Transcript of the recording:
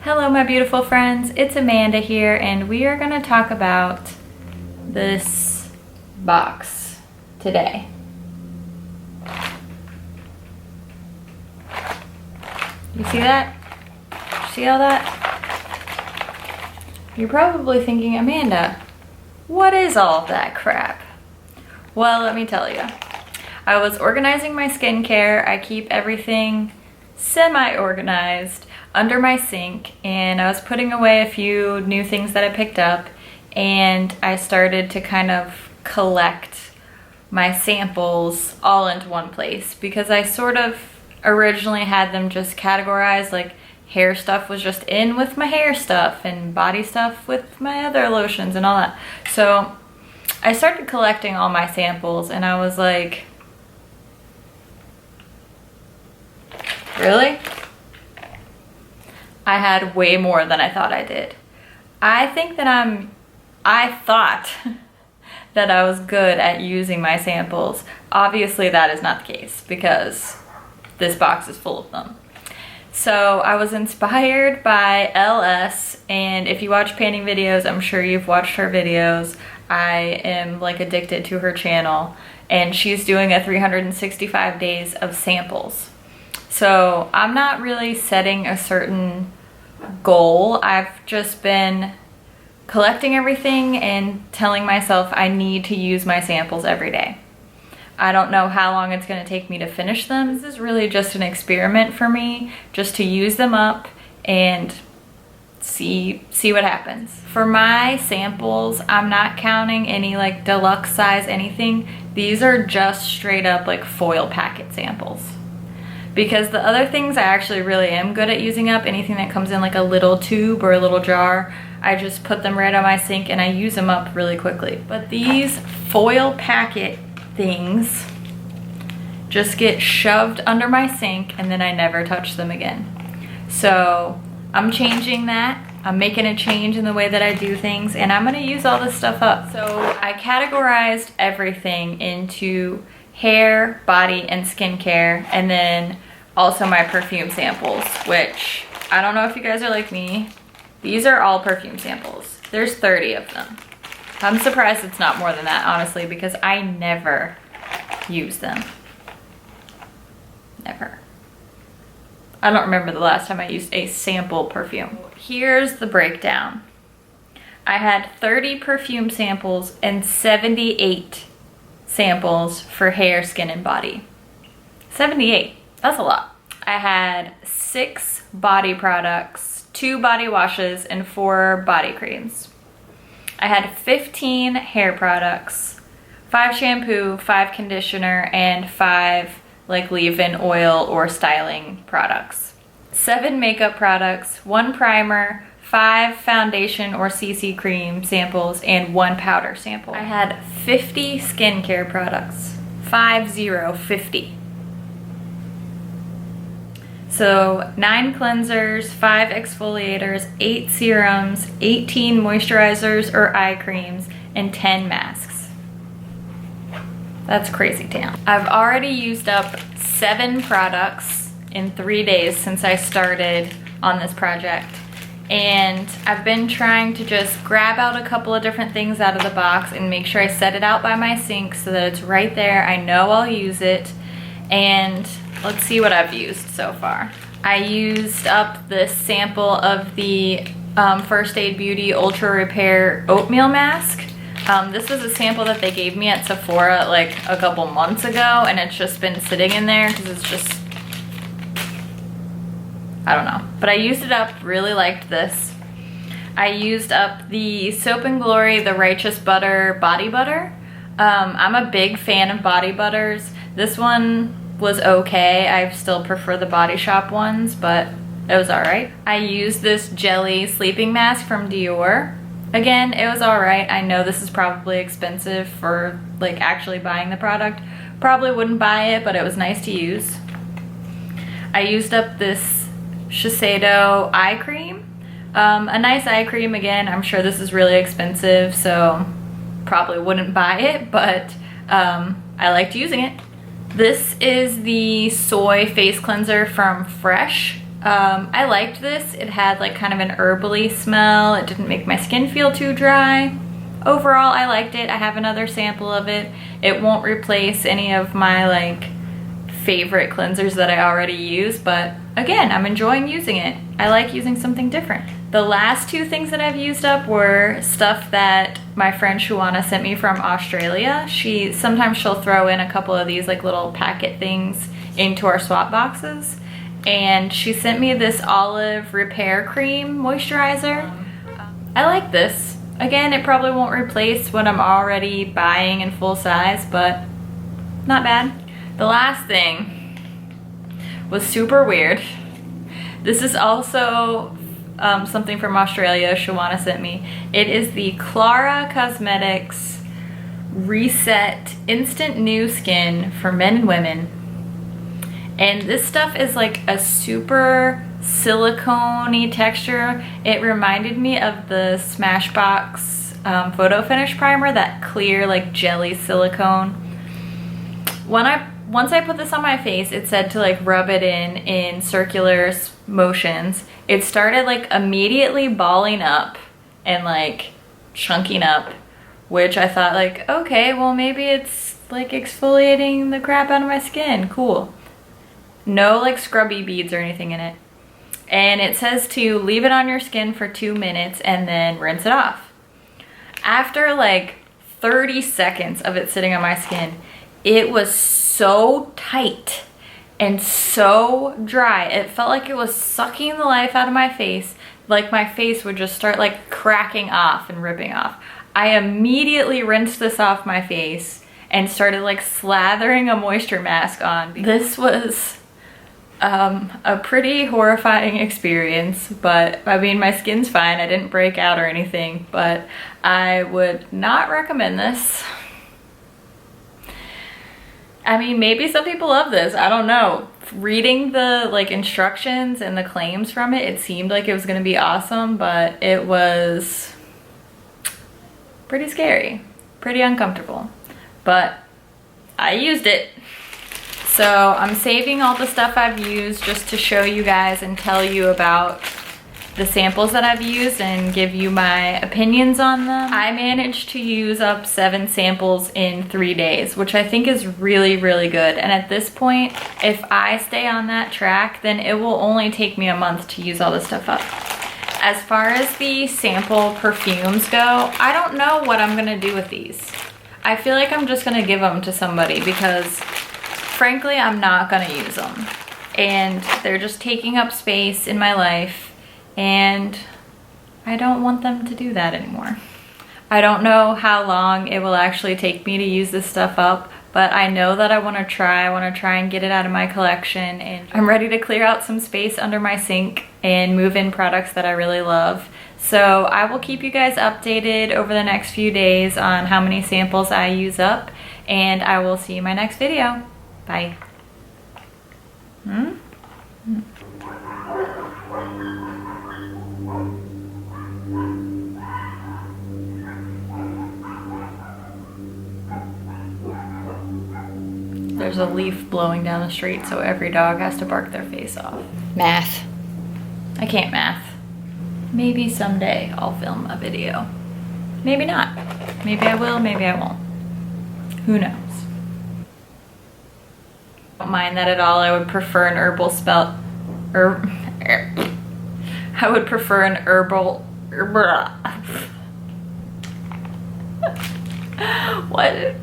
Hello my beautiful friends, it's Amanda here and we are going to talk about this box today. You see that? See all that? You're probably thinking, Amanda, what is all that crap? Well, let me tell you. I was organizing my skincare. I keep everything semi-organized under my sink, and I was putting away a few new things that I picked up, and I started to kind of collect my samples all into one place because I sort of originally had them just categorized, like hair stuff was just in with my hair stuff and body stuff with my other lotions and all that. So I started collecting all my samples and I was like, really? I had way more than I thought I did. I think that I thought that I was good at using my samples. Obviously that is not the case because this box is full of them. So I was inspired by LS, and if you watch painting videos, I'm sure you've watched her videos. I am like addicted to her channel, and she's doing a 365 days of samples. So I'm not really setting a certain goal. I've just been collecting everything and telling myself I need to use my samples every day. I don't know how long it's going to take me to finish them. This is really just an experiment for me, just to use them up and see what happens. For my samples, I'm not counting any like deluxe size anything. These are just straight up like foil packet samples. Because the other things I actually really am good at using up, anything that comes in like a little tube or a little jar, I just put them right on my sink and I use them up really quickly. But these foil packet things just get shoved under my sink and then I never touch them again. So I'm changing that. I'm making a change in the way that I do things, and I'm gonna use all this stuff up. So I categorized everything into hair, body, and skincare, and then also my perfume samples, which I don't know if you guys are like me. These are all perfume samples. There's 30 of them. I'm surprised it's not more than that, honestly, because I never use them. Never. I don't remember the last time I used a sample perfume. Here's the breakdown. I had 30 perfume samples and 78 samples for hair, skin, and body. 78, that's a lot. I had 6 body products, 2 body washes, and 4 body creams. I had 15 hair products, 5 shampoo, 5 conditioner, and 5 like leave-in oil or styling products. 7 makeup products, 1 primer, 5 foundation or CC cream samples, and 1 powder sample. I had 50 skincare products. 50. So 9 cleansers, 5 exfoliators, 8 serums, 18 moisturizers or eye creams, and 10 masks. That's crazy town. I've already used up 7 products in 3 days since I started on this project. And I've been trying to just grab out a couple of different things out of the box and make sure I set it out by my sink so that it's right there. I know I'll use it. And let's see what I've used so far. I used up this sample of the First Aid Beauty Ultra Repair Oatmeal Mask. This was a sample that they gave me at Sephora like a couple months ago, and it's just been sitting in there because it's just, I don't know. But I used it up, really liked this. I used up the Soap & Glory The Righteous Butter Body Butter. I'm a big fan of body butters. This one was okay. I still prefer the Body Shop ones, but it was alright. I used this Jelly Sleeping Mask from Dior. Again, it was alright. I know this is probably expensive for like actually buying the product. Probably wouldn't buy it, but it was nice to use. I used up this Shiseido Eye Cream. A nice eye cream. Again, I'm sure this is really expensive, so probably wouldn't buy it, but I liked using it. This is the Soy Face Cleanser from Fresh. I liked this. It had like kind of an herbally smell. It didn't make my skin feel too dry. Overall, I liked it. I have another sample of it. It won't replace any of my like favorite cleansers that I already use, but again, I'm enjoying using it. I like using something different. The last two things that I've used up were stuff that my friend Shuana sent me from Australia. Sometimes she'll throw in a couple of these like little packet things into our swap boxes. And she sent me this olive repair cream moisturizer. I like this. Again, it probably won't replace what I'm already buying in full size, but not bad. The last thing was super weird. This is also something from Australia Shawana sent me. It is the Clara Cosmetics Reset Instant New Skin for men and women. And this stuff is like a super silicone-y texture. It reminded me of the Smashbox Photo Finish Primer, that clear like jelly silicone. Once I put this on my face, it said to like rub it in circular motions. It started like immediately balling up and like chunking up, which I thought like, okay, well maybe it's like exfoliating the crap out of my skin. Cool. No like scrubby beads or anything in it. And it says to leave it on your skin for 2 minutes and then rinse it off. After like 30 seconds of it sitting on my skin, it was so tight and so dry. It felt like it was sucking the life out of my face. Like my face would just start like cracking off and ripping off. I immediately rinsed this off my face and started like slathering a moisture mask on. This was a pretty horrifying experience, but I mean, my skin's fine. I didn't break out or anything, but I would not recommend this. I mean, maybe some people love this. I don't know. Reading the like instructions and the claims from it, it seemed like it was gonna be awesome, but it was pretty scary, pretty uncomfortable. But I used it. So I'm saving all the stuff I've used just to show you guys and tell you about the samples that I've used and give you my opinions on them. I managed to use up 7 samples in 3 days, which I think is really, really good. And at this point, if I stay on that track, then it will only take me a month to use all this stuff up. As far as the sample perfumes go, I don't know what I'm gonna do with these. I feel like I'm just gonna give them to somebody because frankly, I'm not gonna use them. And they're just taking up space in my life, and I don't want them to do that anymore. I don't know how long it will actually take me to use this stuff up, but I know that I wanna try and get it out of my collection, and I'm ready to clear out some space under my sink and move in products that I really love. So I will keep you guys updated over the next few days on how many samples I use up, and I will see you in my next video. Bye. There's a leaf blowing down the street, so every dog has to bark their face off. Math. I can't math. Maybe someday I'll film a video. Maybe not. Maybe I will, maybe I won't. Who knows? Don't mind that at all. I would prefer an herbal I would prefer an herbal what?